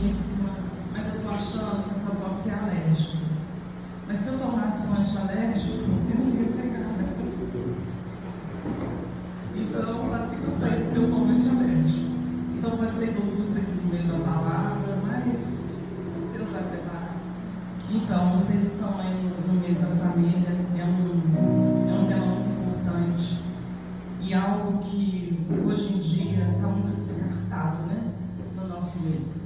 boníssima, mas eu estou achando que essa voz é alérgica. Mas se eu tomasse um antialérgico, eu não ia pegar, né? Então, assim que eu sei que eu tomo antialérgico. Então, pode ser que eu use aqui no meio da palavra, mas Deus vai preparar. Então, vocês estão aí no mês da família, é um tema muito importante e algo que hoje em dia está muito descartado, né? No nosso meio.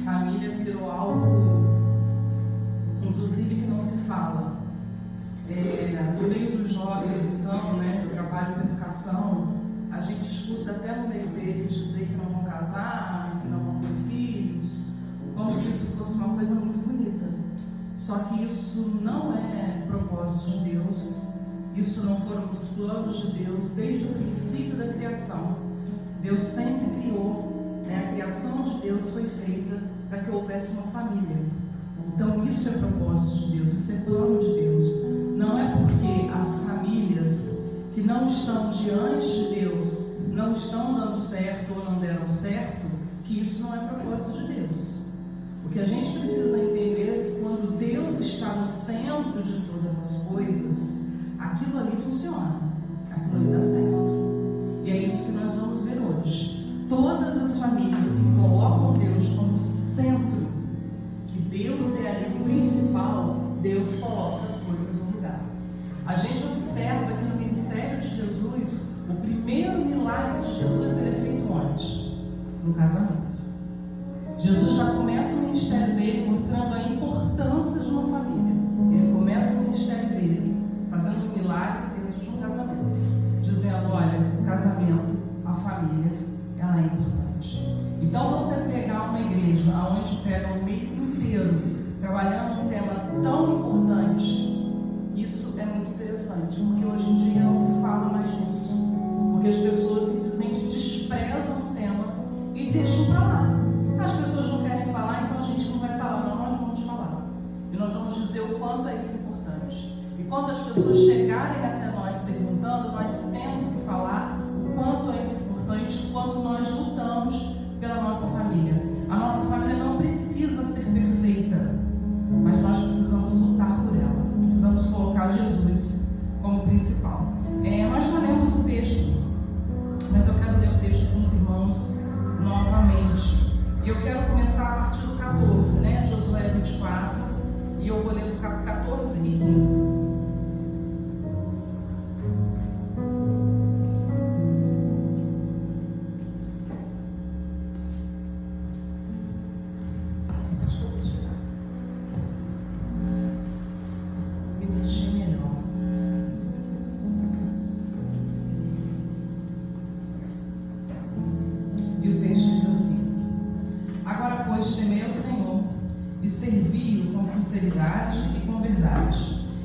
Família virou algo, inclusive, que não se fala. No meio dos jovens, então, né? Eu trabalho com educação, a gente escuta até no meio deles dizer que não vão casar, que não vão ter filhos, como se isso fosse uma coisa muito bonita. Só que isso não é propósito de Deus, isso não foram os planos de Deus desde o princípio da criação. Deus sempre criou, né? A criação de Deus foi feita para que houvesse uma família. Então isso é propósito de Deus, isso é plano de Deus. Não é porque as famílias que não estão diante de Deus não estão dando certo ou não deram certo, que isso não é propósito de Deus. O que a gente precisa entender é que quando Deus está no centro de todas as coisas, aquilo ali funciona, aquilo ali dá certo. E é isso que nós vamos ver hoje. Todas as famílias que colocam Deus como centro, que Deus é ali o principal, Deus coloca as coisas no lugar. A gente observa que no ministério de Jesus, o primeiro milagre de Jesus ele é feito onde? No casamento. Jesus já começa o ministério dele mostrando a importância de uma família. Ele começa o ministério dele fazendo um milagre dentro de um casamento, dizendo, olha, o casamento, a família, ela é importante. Então você pegar uma igreja onde pega o mês inteiro trabalhando um tema tão importante, isso é muito interessante, porque hoje em dia não se fala mais disso, porque as pessoas simplesmente desprezam o tema e deixam para lá. As pessoas não querem falar, então a gente não vai falar, não, nós vamos falar. E nós vamos dizer o quanto é isso importante. E quando as pessoas chegarem até nós perguntando, nós temos que falar o quanto é isso importante, o quanto nós lutamos pela nossa família. A nossa família não precisa ser perfeita, mas nós precisamos lutar por ela. Precisamos colocar Jesus como principal. Nós já lemos o texto, mas eu quero ler o texto com os irmãos novamente. E eu quero começar a partir do 14, né? Josué 24. E eu vou ler do 14 e 15.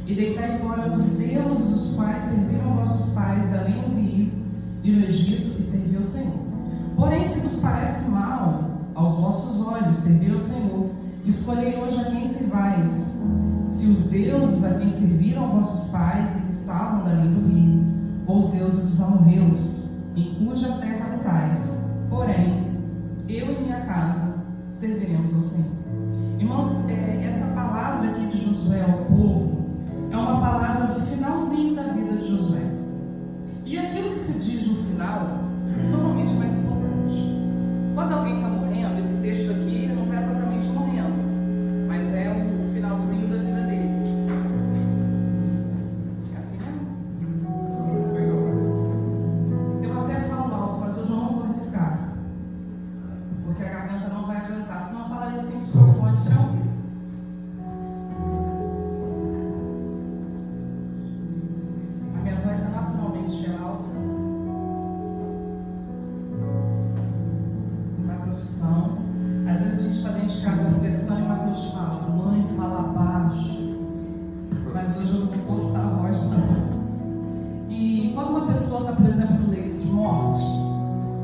E deitai fora os deuses os quais serviram vossos pais dali no Rio e no Egito, e servir ao Senhor. Porém, se vos parece mal aos vossos olhos servir ao Senhor, escolhei hoje a quem servais, se os deuses a quem serviram vossos pais e que estavam dali no Rio, ou os deuses dos amorreus, em cuja terra habitais. Porém, eu e minha casa serviremos ao Senhor. Irmãos, essa palavra aqui de Josué ao povo é uma palavra do finalzinho da vida de Josué. E aquilo que se diz no final, normalmente é mais importante. Quando alguém está morrendo, esse texto aqui não está exatamente morrendo, mas é o finalzinho da vida dele. É assim mesmo? Eu até falo alto, mas hoje eu não vou arriscar, porque a garganta não vai aguentar, senão eu falaria assim, só pode ser ouvir. Alta na profissão. Às vezes a gente está dentro de casa conversando e Mateus fala, mãe, fala baixo, mas hoje eu não vou forçar a voz não. E quando uma pessoa está, por exemplo, no leito de morte,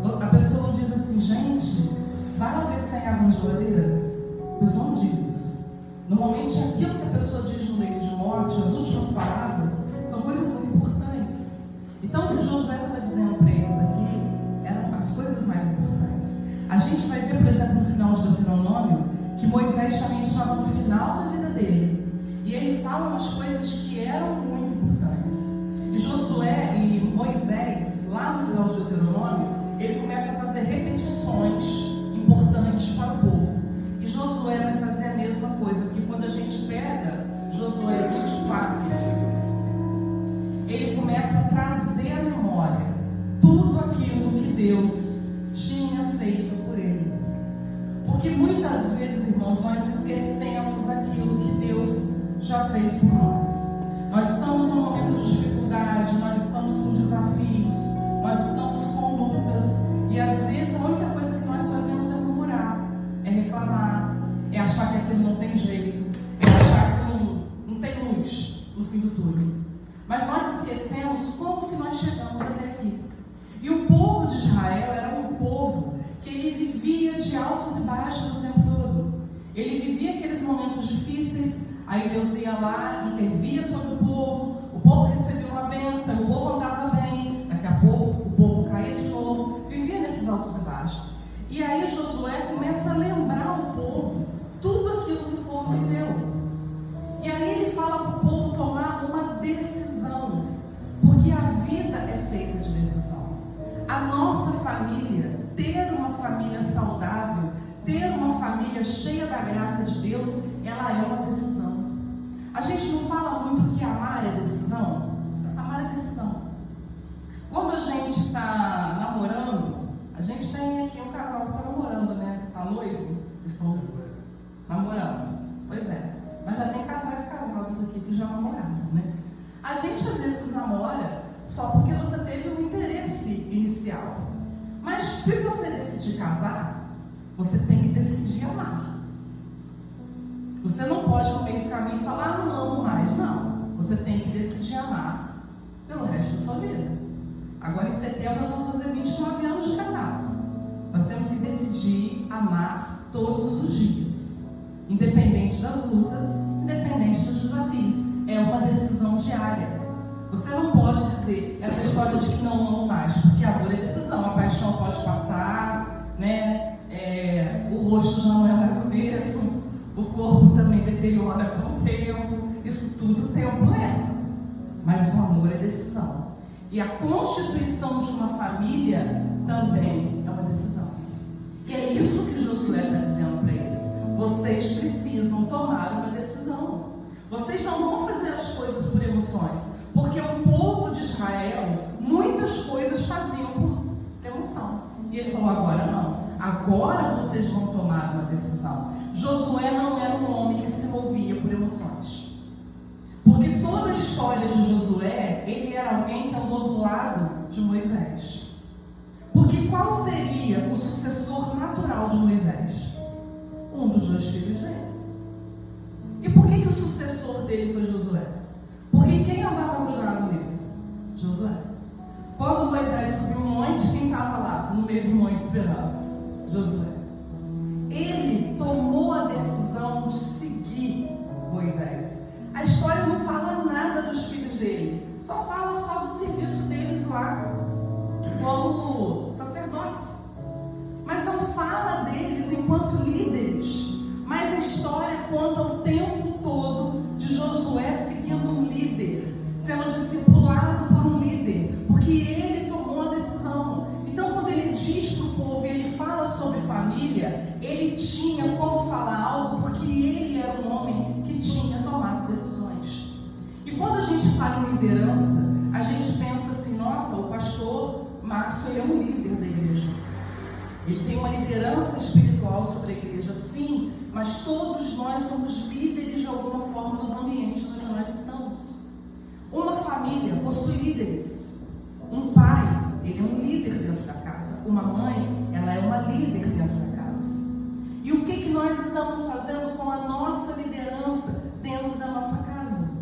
a pessoa diz assim, gente, vai lá ver se tem água na geladeira. A pessoa não diz isso. Normalmente aquilo que a pessoa diz no leito de morte, as últimas palavras, são coisas muito importantes. Então, o que Josué estava dizendo para eles aqui eram as coisas mais importantes. A gente vai ver, por exemplo, no final de Deuteronômio, que Moisés também estava no final da vida dele. E ele fala umas coisas que eram muito importantes. E Josué e Moisés, lá no final de Deuteronômio, ele começa a fazer repetições importantes para o povo. E Josué vai fazer a mesma coisa, que quando a gente pega Josué 24, ele começa a trazer à memória tudo aquilo que Deus tinha feito por ele. Porque muitas vezes, irmãos, nós esquecemos aquilo que Deus já fez por nós. Nós estamos num momento de dificuldade, nós estamos com desafios, nós estamos com lutas, e às vezes a única coisa que nós fazemos é murmurar, é reclamar, é achar que aquilo não tem jeito, é achar que não tem luz no fim do túnel. Mas nós esquecemos como que nós chegamos até aqui. E o povo de Israel era um povo que ele vivia de altos e baixos o tempo todo. Ele vivia aqueles momentos difíceis, aí Deus ia lá, intervia sobre o povo recebia uma bênção, o povo andava bem, daqui a pouco o povo caía de novo, vivia nesses altos e baixos. E aí Josué começa a lembrar o povo tudo aquilo que o povo viveu. E aí ele fala para o povo tomar uma decisão, porque a vida é feita de decisão. A nossa família, ter uma família saudável, ter uma família cheia da graça de Deus, ela é uma decisão. A gente não fala muito que amar é decisão? Amar é decisão. Quando a gente está namorando, a gente tem aqui um casal que está namorando, né? Está noivo? Vocês estão namorando? Pois é. Mas já tem casais casados aqui que já namoraram, né? A gente às vezes namora só porque você teve um interesse inicial. Mas se você decidir casar, você tem que decidir amar. Você não pode no meio do caminho falar, não amo mais. Não. Você tem que decidir amar pelo resto da sua vida. Agora em setembro nós vamos fazer 29 anos de casado. Nós temos que decidir amar todos os dias, independente das lutas, independente dos desafios. É uma decisão diária. Você não pode dizer essa história de que não amo mais, porque amor é decisão. A paixão pode passar, né? O rosto já não é mais o mesmo, o corpo também deteriora com o tempo. Isso tudo o tempo leva. Mas o amor é decisão. E a constituição de uma família também é uma decisão. E é isso que Josué está dizendo para eles. Vocês precisam tomar uma decisão. Vocês não vão fazer as coisas por emoções, porque o povo de Israel, muitas coisas faziam por emoção. E ele falou, agora não. Agora vocês vão tomar uma decisão. Josué não era um homem que se movia por emoções. Porque toda a história de Josué, ele era alguém que andou do lado de Moisés. Porque qual seria o sucessor natural de Moisés? Um dos dois filhos dele. E por que o sucessor dele foi Josué? Porque quem andava do lado dele? Josué. Quando Moisés subiu um monte, quem estava lá no meio do monte esperando? Josué. Ele tomou a decisão de seguir Moisés. A história não fala nada dos filhos dele, só fala só do serviço deles lá como sacerdotes, mas não fala deles enquanto líderes. Mas a história conta o tempo todo de Josué seguindo um líder, sendo discipulado por um líder, porque ele tomou a decisão. Então quando ele diz para o povo, ele fala sobre família, ele tinha como falar algo, porque ele era um homem que tinha tomado decisões. E quando a gente fala em liderança, a gente pensa assim, nossa, o pastor Márcio, ele é um líder da igreja. Ele tem uma liderança espiritual sobre a igreja, sim, mas todos nós somos líderes de alguma forma nos ambientes onde nós estamos. Uma família possui líderes. Um pai, ele é um líder dentro da casa. Uma mãe, ela é uma líder dentro da casa. E o que nós estamos fazendo com a nossa liderança dentro da nossa casa?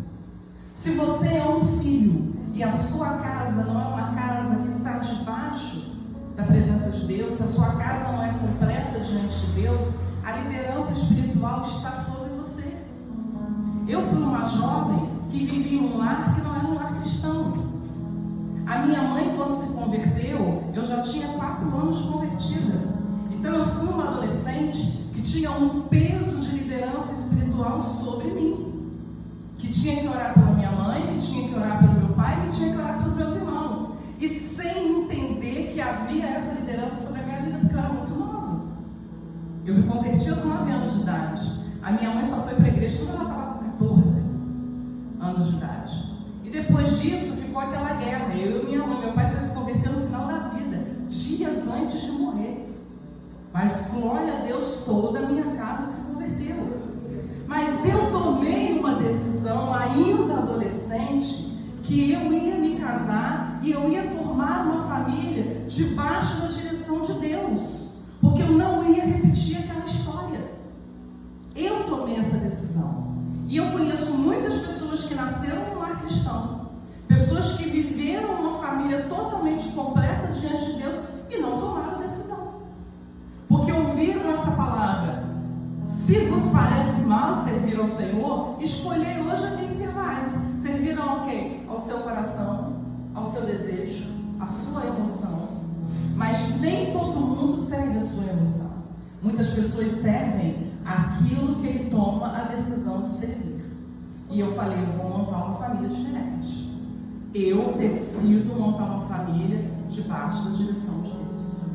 Se você é um filho e a sua casa não é uma casa que está debaixo da presença de Deus, se a sua casa não é completa diante de Deus, a liderança espiritual está sobre você. Eu fui uma jovem que vivia em um lar que não era um lar cristão. A minha mãe, quando se converteu, eu já tinha 4 anos de convertida. Então eu fui uma adolescente que tinha um peso de liderança espiritual sobre mim, que tinha que orar pela minha mãe, que tinha que orar pelo meu pai, que tinha que orar pelos meus irmãos, e sem entender que havia essa liderança sobre a minha vida, porque eu era muito nova. Eu me converti aos 9 anos de idade. A minha mãe só foi para a igreja quando ela estava com 14 anos de idade. E depois disso ficou aquela guerra. Eu e minha mãe, meu pai foi se converter no final da vida, dias antes de morrer. Mas glória a Deus, toda a minha casa se converteu. Mas eu tomei uma decisão ainda adolescente, que eu ia me casar e eu ia formar uma família debaixo da direção de Deus, porque eu não ia repetir aquela história. Eu tomei essa decisão. E eu conheço muitas pessoas que nasceram no lar cristão, pessoas que viveram uma família totalmente completa diante de Deus e não tomaram decisão, porque ouviram essa palavra: se vos parece mal servir ao Senhor, escolhei hoje a quem servais. Serviram ao quê? Ao seu coração, ao seu desejo, à sua emoção. Mas nem todo mundo serve a sua emoção. Muitas pessoas servem aquilo que ele toma a decisão de servir. E eu falei, eu vou montar uma família diferente. Eu decido montar uma família debaixo da direção de Deus.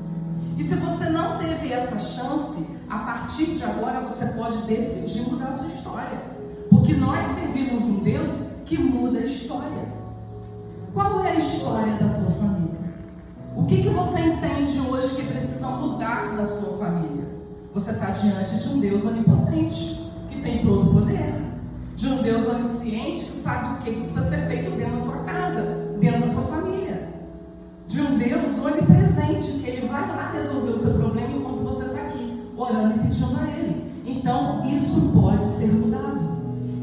E se você não teve essa chance, a partir de agora você pode decidir mudar a sua história. Porque nós servimos um Deus que muda a história. Qual é a história da tua família? O que você entende hoje que precisa mudar na sua família? Você está diante de um Deus onipotente, que tem todo o poder. De um Deus onisciente, que sabe o que precisa ser feito dentro da tua casa, dentro da tua família. De um Deus onipresente, que Ele vai lá resolver o seu problema enquanto você está aqui, orando e pedindo a Ele. Então, isso pode ser mudado.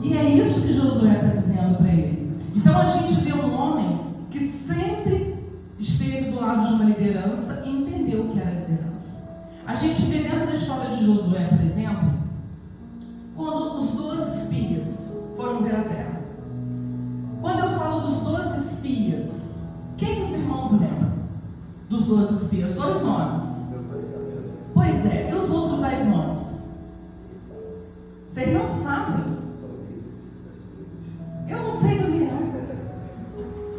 E é isso que Josué está dizendo para ele. Então, a gente vê um homem que sempre esteve do lado de uma liderança e entendeu o que era liderança. A gente vê dentro da história de Josué, por exemplo, quando os 12 espias foram ver a terra. Quando eu falo dos 12 espias, quem os irmãos lembram dos 12 espias? 2 nomes. Pois é, e os outros 10 nomes? Vocês não sabem. Eu não sei do meu.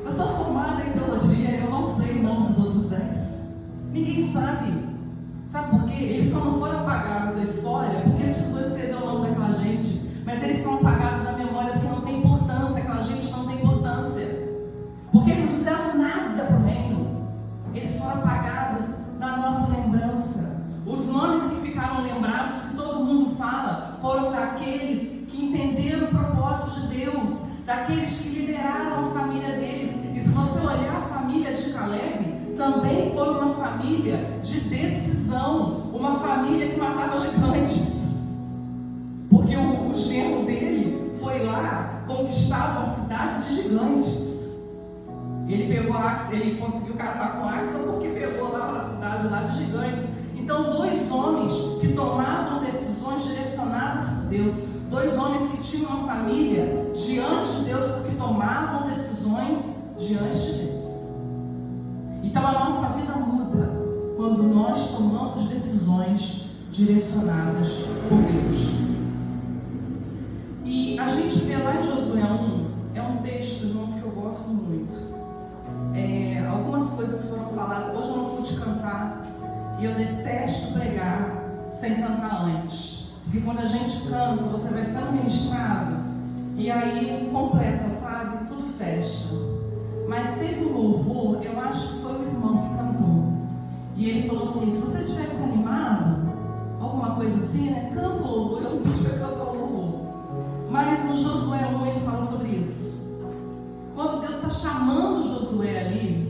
Eu sou formada em teologia, eu não sei o nome dos outros 10. Ninguém sabe. Sabe por quê? Eles só não foram apagados da história porque ele precisou escrever o nome daquela gente. Mas eles são apagados da memória porque não tem importância. Aquela gente não tem importância. Porque eles não fizeram nada para o reino. Eles foram apagados da nossa lembrança. Os nomes que ficaram lembrados, que todo mundo fala, foram daqueles que entenderam o propósito de Deus, daqueles que lideraram a família deles. E se você olhar a família de Caleb, também foi uma família de decisão, uma família que matava gigantes, porque o genro dele foi lá conquistar uma cidade de gigantes. Ele pegou ele conseguiu casar com Axa porque pegou lá uma cidade lá de gigantes. Então, 2 homens que tomavam decisões direcionadas por Deus, 2 homens que tinham uma família diante de Deus porque tomavam decisões diante de Deus. Então a nossa vida muda quando nós tomamos decisões direcionadas por Deus. E a gente vê lá em Josué 1, é um texto, irmãos, que eu gosto muito. Algumas coisas foram faladas, hoje eu não pude cantar, e eu detesto pregar sem cantar antes. Porque quando a gente canta, você vai sendo ministrado, e aí completa, sabe? Tudo fecha. Mas teve um louvor, eu acho que foi o irmão que cantou. E ele falou assim, se você estiver desanimado, alguma coisa assim, né? Canta o louvor, eu não podia cantar o louvor. Mas o Josué 1, ele fala sobre isso. Quando Deus está chamando Josué ali,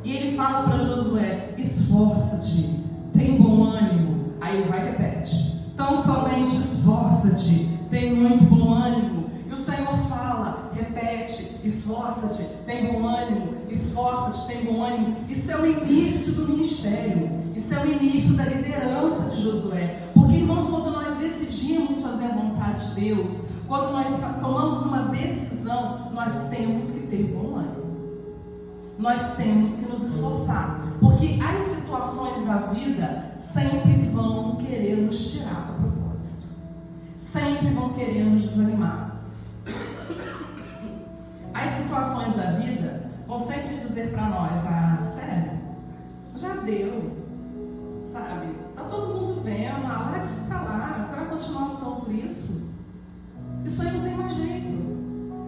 e ele fala para Josué, esforça-te, tem bom ânimo. Aí ele vai e repete, tão somente esforça-te, tem muito bom ânimo. E o Senhor fala, repete, esforça-te, tem bom ânimo, esforça-te, tem bom ânimo. Isso é o início do ministério, isso é o início da liderança de Josué. Porque, irmãos, quando nós decidimos fazer a vontade de Deus, quando nós tomamos uma decisão, nós temos que ter bom ânimo. Nós temos que nos esforçar. Porque as situações da vida sempre vão querer nos tirar do propósito. Sempre vão querer nos desanimar. As situações da vida vão sempre dizer para nós: ah, sério? Já deu. Sabe? Tá todo mundo vendo, larga isso pra lá. Você vai continuar lutando por isso? Isso aí não tem mais jeito.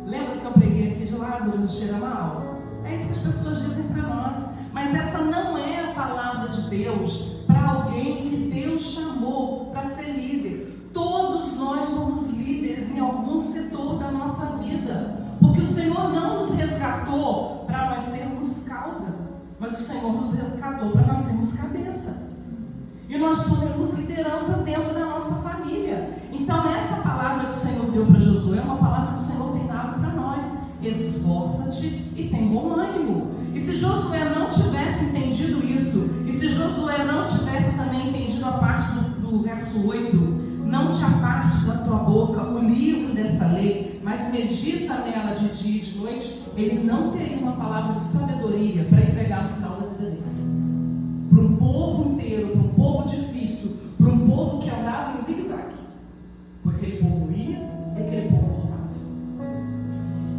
Lembra que eu preguei aqui de Lázaro não cheira mal? É isso que as pessoas dizem para nós. Mas essa não é a palavra de Deus para alguém que Deus chamou para ser líder. Todos nós somos líderes em algum setor da nossa vida. Porque o Senhor não nos resgatou para nós sermos cauda, mas o Senhor nos resgatou para nós sermos cabeça. E nós somos liderança dentro da nossa família. Então essa palavra que o Senhor deu para Josué é uma palavra que o Senhor tem dado para nós. Esforça-te e tem bom ânimo. E se Josué não tivesse entendido isso, e se Josué não tivesse também entendido a parte do verso 8, não te aparte da tua boca o livro dessa lei, mas medita nela de dia e de noite, ele não teria uma palavra de sabedoria para entregar no final da vida dele. Para um povo inteiro, para um povo difícil, para um povo que andava em zigue-zague. Porque aquele povo ia e aquele povo voltava.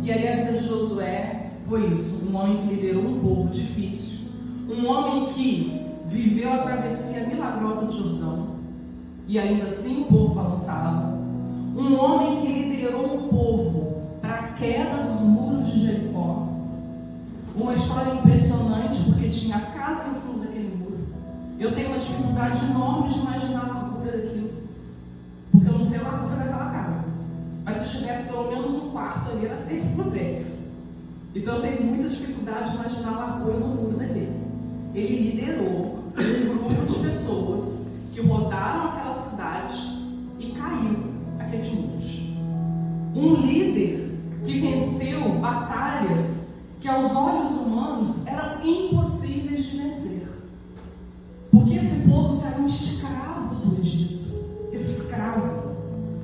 E aí a vida de Josué foi isso: um homem que liderou um povo difícil, um homem que viveu a travessia milagrosa do Jordão, e ainda assim o povo balançava. Um homem que liderou um povo para a queda dos muros de Jericó. Uma história impressionante, porque tinha casa em cima daquele muro. Eu tenho uma dificuldade enorme de imaginar a largura daquilo, porque eu não sei a largura daquela casa. Mas se estivesse pelo menos um quarto ali, era 3x3. Então eu tenho muita dificuldade de imaginar a largura no muro daquele. Ele liderou um grupo de pessoas que rodaram aquela cidade e caiu aqueles muros. Um líder que venceu batalhas que aos olhos humanos eram impossíveis de vencer. Porque esse povo saiu escravo do Egito. Escravo.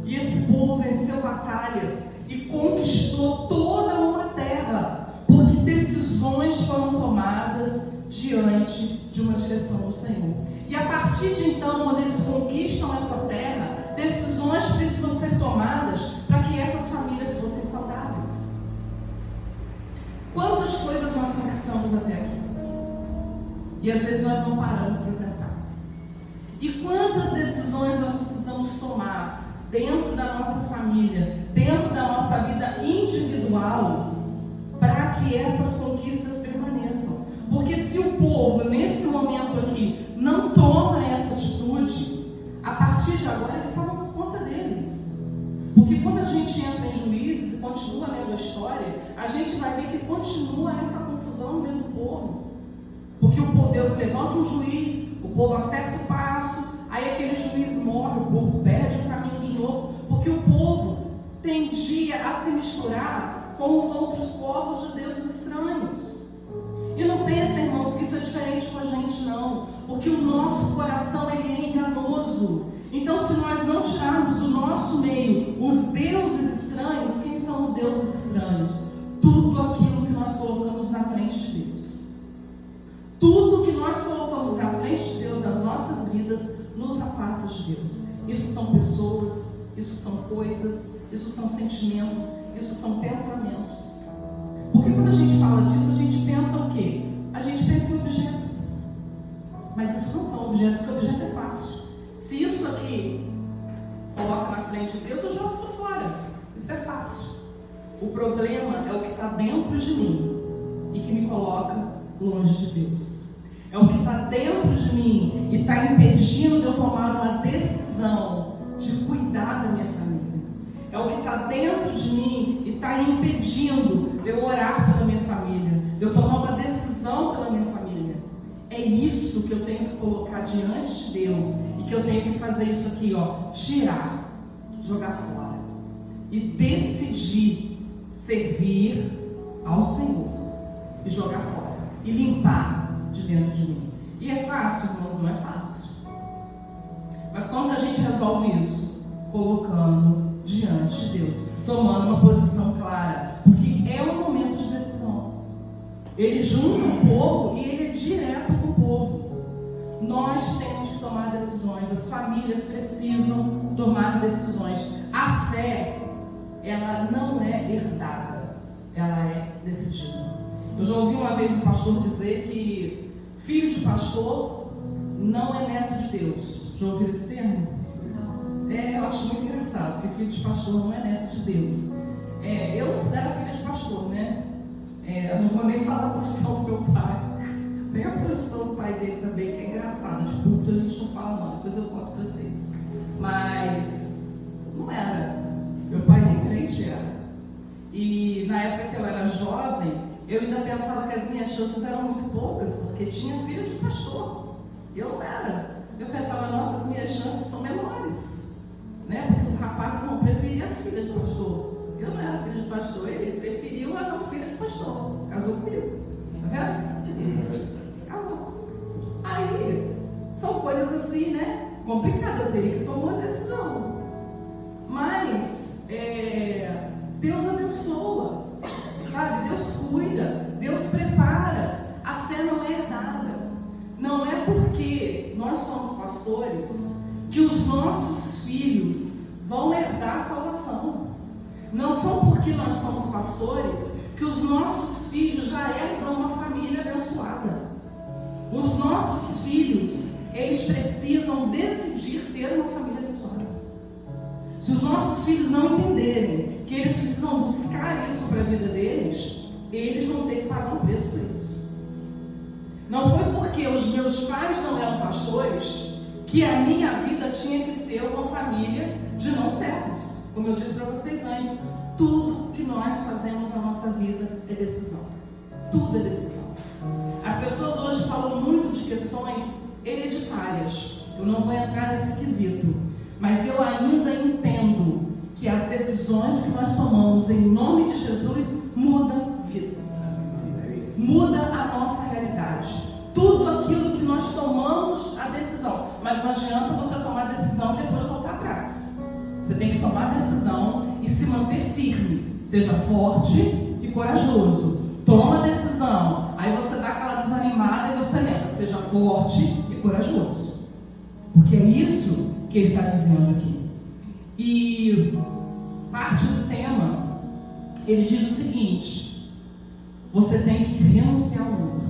E esse povo venceu batalhas e conquistou toda uma terra, porque decisões foram tomadas diante de uma direção do Senhor. E a partir de então, quando eles conquistam essa terra, decisões precisam ser tomadas para que essas famílias fossem saudáveis. Quantas coisas nós conquistamos até aqui? E às vezes nós não paramos para pensar. E quantas decisões nós precisamos tomar dentro da nossa família, dentro da nossa vida individual, para que essas conquistas permaneçam? Porque se o povo, nesse momento aqui, não toma essa atitude, a partir de agora eles estavam por conta deles. Porque quando a gente entra em Juízes e continua lendo a história, a gente vai ver que continua essa confusão no meio do povo. Porque Deus levanta um juiz, o povo acerta o passo, aí aquele juiz morre, o povo perde o caminho de novo, porque o povo tendia a se misturar com os outros povos de deuses estranhos. E não pensem, irmãos, que isso é diferente com a gente, não. Porque o nosso coração, ele é enganoso. Então, se nós não tirarmos do nosso meio os deuses estranhos, quem são os deuses estranhos? Tudo aquilo que nós colocamos na frente de Deus. Tudo que nós colocamos na frente de Deus nas nossas vidas, nos afasta de Deus. Isso são pessoas, isso são coisas, isso são sentimentos, isso são pensamentos. Porque quando a gente fala disso, a gente pensa o quê? A gente pensa em objetos. Mas isso não são objetos, porque objeto é fácil. Se isso aqui coloca na frente de Deus, eu jogo isso fora. Isso é fácil. O problema é o que está dentro de mim e que me coloca longe de Deus. É o que está dentro de mim e está impedindo de eu tomar uma decisão de cuidar da minha família. É o que está dentro de mim e está impedindo de eu orar pela minha família, de eu tomar uma decisão pela minha família. É isso que eu tenho que colocar diante de Deus e que eu tenho que fazer isso aqui, ó, tirar, jogar fora e decidir servir ao Senhor e jogar fora e limpar de dentro de mim. E é fácil, irmãos? Não é fácil. Mas como que a gente resolve isso? Colocando diante de Deus, tomando uma posição clara, porque é um momento de decisão. Ele junta o povo e ele é direto com o povo. Nós temos que tomar decisões, as famílias precisam tomar decisões. A fé, ela não é herdada, ela é decidida. Eu já ouvi uma vez um pastor dizer que filho de pastor não é neto de Deus. Já ouviu esse termo? Não. Eu acho muito engraçado, que filho de pastor não é neto de Deus. Eu era filha de pastor, né? Eu não vou nem falar a profissão do meu pai. Tem a profissão do pai dele também, que é engraçada. De púlpito a gente não fala não, depois eu conto para vocês. Mas não era. Meu pai nem crente era. E na época que eu era jovem, eu ainda pensava que as minhas chances eram muito poucas, porque tinha filha de pastor. Eu não era. Eu pensava, nossa, as minhas chances são menores, né? Porque os rapazes vão preferir as filhas de pastor. Eu não era filha de pastor, ele preferiu a não filha de pastor. Casou comigo. Tá vendo? Casou. Aí, são coisas assim, né? Complicadas. Ele que tomou a decisão. Mas, Deus abençoa, sabe? Deus cuida, Deus prepara. A fé não é herdada. Não é porque nós somos pastores que os nossos filhos vão herdar a salvação. Não são porque nós somos pastores que os nossos filhos já herdam uma família abençoada. Os nossos filhos, eles precisam decidir ter uma família abençoada. Se os nossos filhos não entenderem que eles precisam buscar isso para a vida deles, eles vão ter que pagar um preço por isso. Não foi porque os meus pais não eram pastores que a minha vida tinha que ser uma família de não servos. Como eu disse para vocês antes, tudo que nós fazemos na nossa vida é decisão. Tudo é decisão. As pessoas hoje falam muito de questões hereditárias. Eu não vou entrar nesse quesito, mas eu ainda entendo que as decisões que nós tomamos em nome de Jesus mudam vidas. Muda a nossa realidade. Tudo aquilo que nós tomamos a decisão. Mas não adianta você tomar a decisão e depois voltar atrás. Você tem que tomar a decisão e se manter firme. Seja forte e corajoso. Toma a decisão. Aí você dá aquela desanimada e você lembra. Seja forte e corajoso. Porque é isso que ele está dizendo aqui. E parte do tema, ele diz o seguinte: você tem que renunciar ao mundo.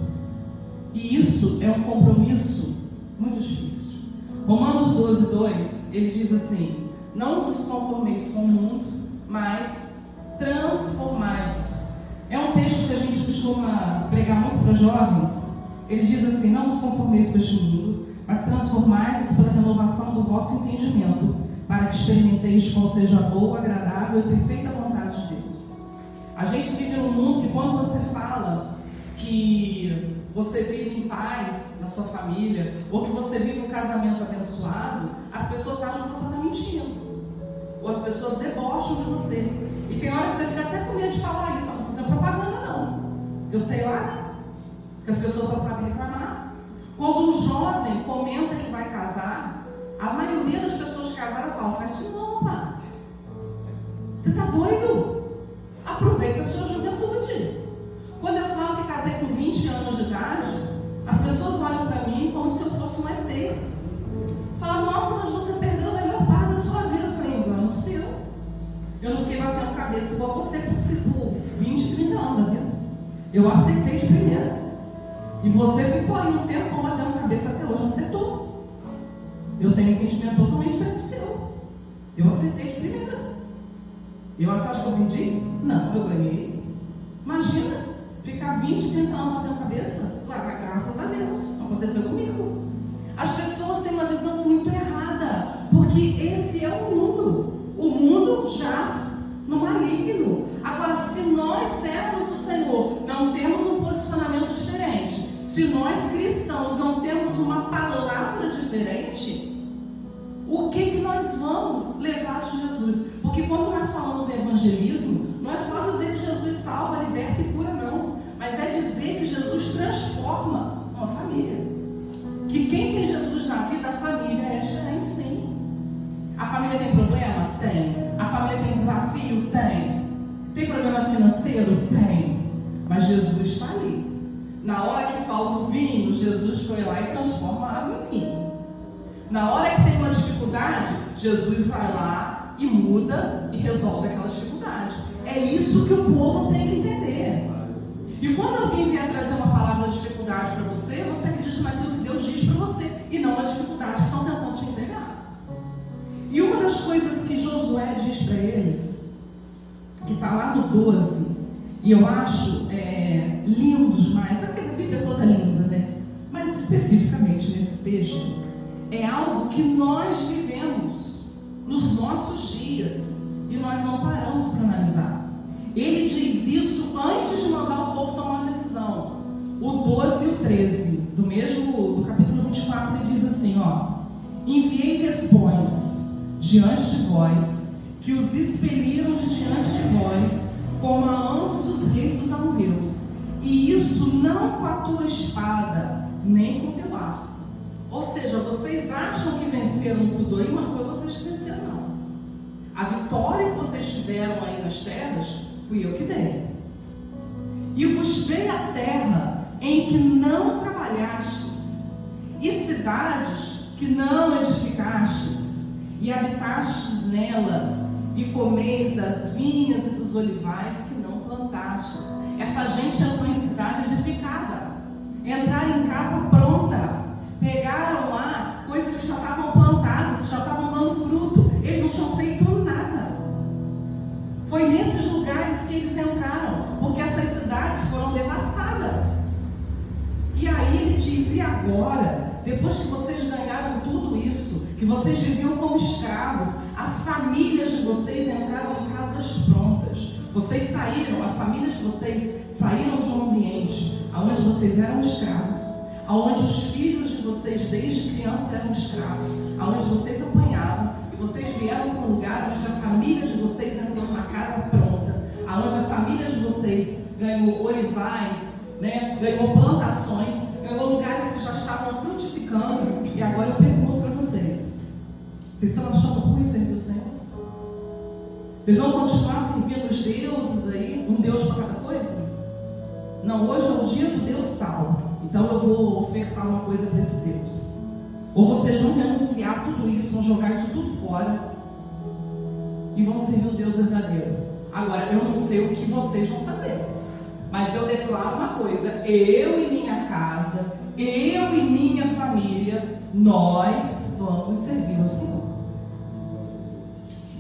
E isso é um compromisso muito difícil. Romanos 12:2, ele diz assim: não vos conformeis com o mundo, mas transformai-vos. É um texto que a gente costuma pregar muito para jovens. Ele diz assim: não vos conformeis com este mundo, mas transformai-vos pela renovação do vosso entendimento, para que experimenteis qual seja a boa, agradável e perfeita vontade de Deus. A gente vive num mundo que, quando você fala que você vive em paz na sua família, ou que você vive um casamento abençoado, as pessoas acham que você está mentindo, ou as pessoas debocham de você. E tem hora que você fica até com medo de falar isso. Não estou fazendo propaganda não, eu sei lá, né? Que as pessoas só sabem reclamar. Quando um jovem comenta que vai casar, a maioria das pessoas que casaram falam: faz isso não, pá, você está doido? Aproveita a sua juventude. Quando eu falo que casei com 20 anos de idade, as pessoas olham para mim como se eu fosse um ET. Falam: nossa, mas você perdeu a melhor parte da sua vida. Eu falei: engano seu. Eu não fiquei batendo cabeça igual você por 20, 30 anos da vida. Eu aceitei de primeira. E você ficou aí um tempo batendo cabeça até hoje. Aceitou. Eu tenho entendimento totalmente diferente do seu. Eu aceitei de primeira. Eu acho que eu perdi? Não, eu ganhei. Imagina ficar 20, 30 anos batendo cabeça. Claro, graças a Deus. Não aconteceu comigo. As pessoas têm uma visão muito errada, porque esse é o mundo. O mundo jaz no maligno. Agora, se nós, servos do Senhor, não temos um posicionamento diferente, se nós cristãos não temos uma palavra diferente, o que nós vamos levar de Jesus? Porque quando nós falamos em evangelismo, não é só dizer que Jesus salva, liberta e cura, não. Mas é dizer que Jesus transforma uma família. Que quem tem Jesus na vida, a família é diferente, sim. A família tem problema? Tem. A família tem desafio? Tem. Tem problema financeiro? Tem. Mas Jesus está ali. Na hora que falta o vinho, Jesus foi lá e transforma a água em vinho. Na hora que tem uma dificuldade, Jesus vai lá e muda e resolve aquela dificuldade. É isso que o povo tem que entender. E quando alguém vier trazer uma palavra de dificuldade para você, você acredita naquilo que Deus diz para você e não na dificuldade que estão tentando te entregar. E uma das coisas que Josué diz para eles, que está lá no 12, e eu acho lindo demais, a Bíblia é toda linda, né? Mas especificamente nesse texto, é algo que nós vivemos nos nossos dias e nós não paramos para analisar. Ele diz isso antes de mandar o povo tomar uma decisão. O 12 e o 13, do capítulo 24, ele diz assim, enviei vespões diante de vós, que os expeliram de diante de vós, como a ambos os reis dos amorreus, e isso não com a tua espada, nem com o teu arco. Ou seja, vocês acham que venceram tudo aí, mas não foi vocês que venceram, não. A vitória que vocês tiveram aí nas terras, fui eu que dei. E vos dei a terra em que não trabalhastes, e cidades que não edificastes, e habitastes nelas, e comeis das vinhas e dos olivais que não plantastes. Essa gente entrou em cidade edificada, entraram em casa pronta, pegaram lá coisas que já estavam plantadas, que já estavam dando fruto, eles não tinham feito nada. Foi nesses lugares que eles entraram, porque essas cidades foram devastadas. E aí ele diz, e agora, depois que vocês ganharam tudo isso, que vocês viviam como escravos, as famílias de vocês entraram em casas prontas. Vocês saíram, a família de vocês saíram de um ambiente onde vocês eram escravos, onde os filhos de vocês desde criança eram escravos, onde vocês apanhavam, e vocês vieram para um lugar onde a família de vocês entrou numa casa pronta, onde a família de vocês ganhou olivais, ganhou plantações, ganhou lugares que já estavam frutificando. E agora eu pergunto para vocês estão achando ruim servir o Senhor? Vocês vão continuar servindo os deuses aí, um Deus para cada coisa? Não, hoje é o dia do Deus tal, então eu vou ofertar uma coisa para esse Deus. Ou vocês vão renunciar tudo isso, vão jogar isso tudo fora e vão servir o Deus verdadeiro. Agora, eu não sei o que vocês vão fazer, mas eu declaro uma coisa: eu e minha casa, eu e minha família, nós vamos servir ao Senhor.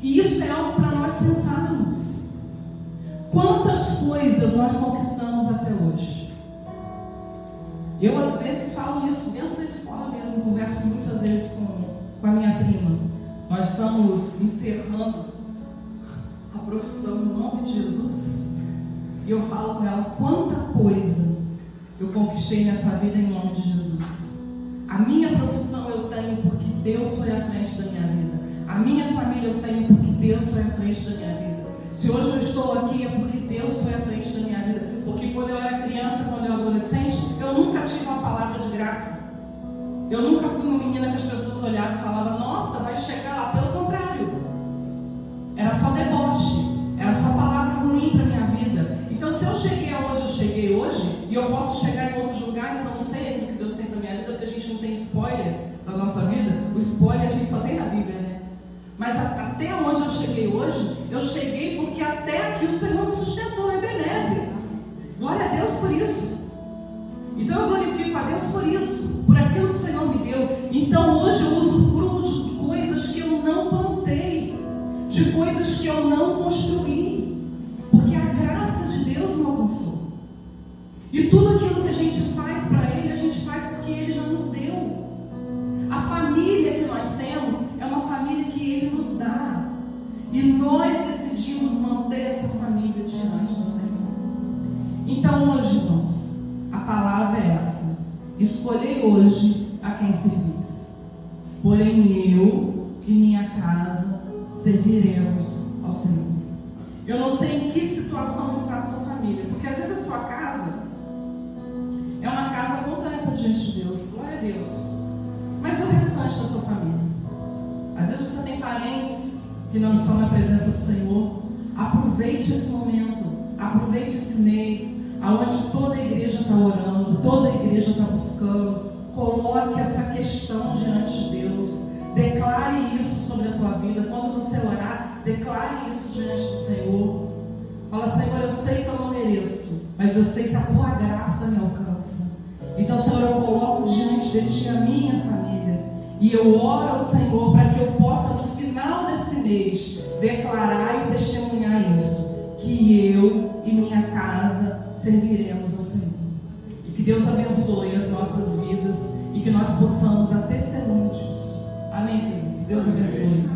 E isso é algo para nós pensarmos. Quantas coisas nós conquistamos até hoje? Eu às vezes falo isso dentro da escola mesmo, converso muitas vezes com a minha prima. Nós estamos encerrando a profissão no nome de Jesus. E eu falo com ela, quanta coisa eu conquistei nessa vida em nome de Jesus. A minha profissão eu tenho porque Deus foi à frente da minha vida. A minha família eu tenho porque Deus foi à frente da minha vida. Se hoje eu estou aqui é porque Deus foi à frente da minha vida. Porque quando eu era criança, quando eu era adolescente, eu nunca tive uma palavra de graça. Eu nunca fui uma menina que as pessoas olhavam e falavam, nossa, vai chegar lá. Pelo contrário, era só deboche, era só palavra ruim para a minha vida. Então, se eu cheguei aonde eu cheguei hoje, e eu posso chegar em outros lugares, eu não sei o que Deus tem para a minha vida, porque a gente não tem spoiler da nossa vida. O spoiler a gente só tem na Bíblia, né? Mas até onde eu cheguei hoje, eu cheguei porque até aqui o Senhor me sustentou, Ebenezer. Glória a Deus por isso. Então eu glorifico a Deus por isso, por aquilo que o Senhor me deu. Então hoje eu usufruo de coisas que eu não plantei, de coisas que eu não construí, porque a graça de Deus me alcançou. E tudo aquilo que a gente faz para Ele, a gente faz porque Ele já nos deu. A família que nós temos é uma família que Ele nos dá. E nós decidimos manter essa família diante do Senhor. Então hoje, irmãos, a palavra é essa: escolhei hoje a quem servis. Porém eu e minha casa serviremos ao Senhor. Eu não sei em que situação está a sua família, porque às vezes a sua casa é uma casa completa diante de Deus, glória a Deus. Mas e o restante da sua família? Às vezes você tem parentes que não estão na presença do Senhor. Aproveite esse momento, aproveite esse mês, aonde toda a igreja está orando, toda a igreja está buscando. Coloque essa questão diante de Deus. Declare isso sobre a tua vida. Quando você orar, declare isso diante do Senhor. Fala: Senhor, eu sei que eu não mereço, mas eu sei que a tua graça me alcança. Então, Senhor, eu coloco diante de ti a minha família. E eu oro ao Senhor para que eu possa, no final desse mês, declarar e testemunhar isso. Que eu e minha casa serviremos ao Senhor. E que Deus abençoe as nossas vidas e que nós possamos dar testemunho disso. Amém, queridos? Deus abençoe.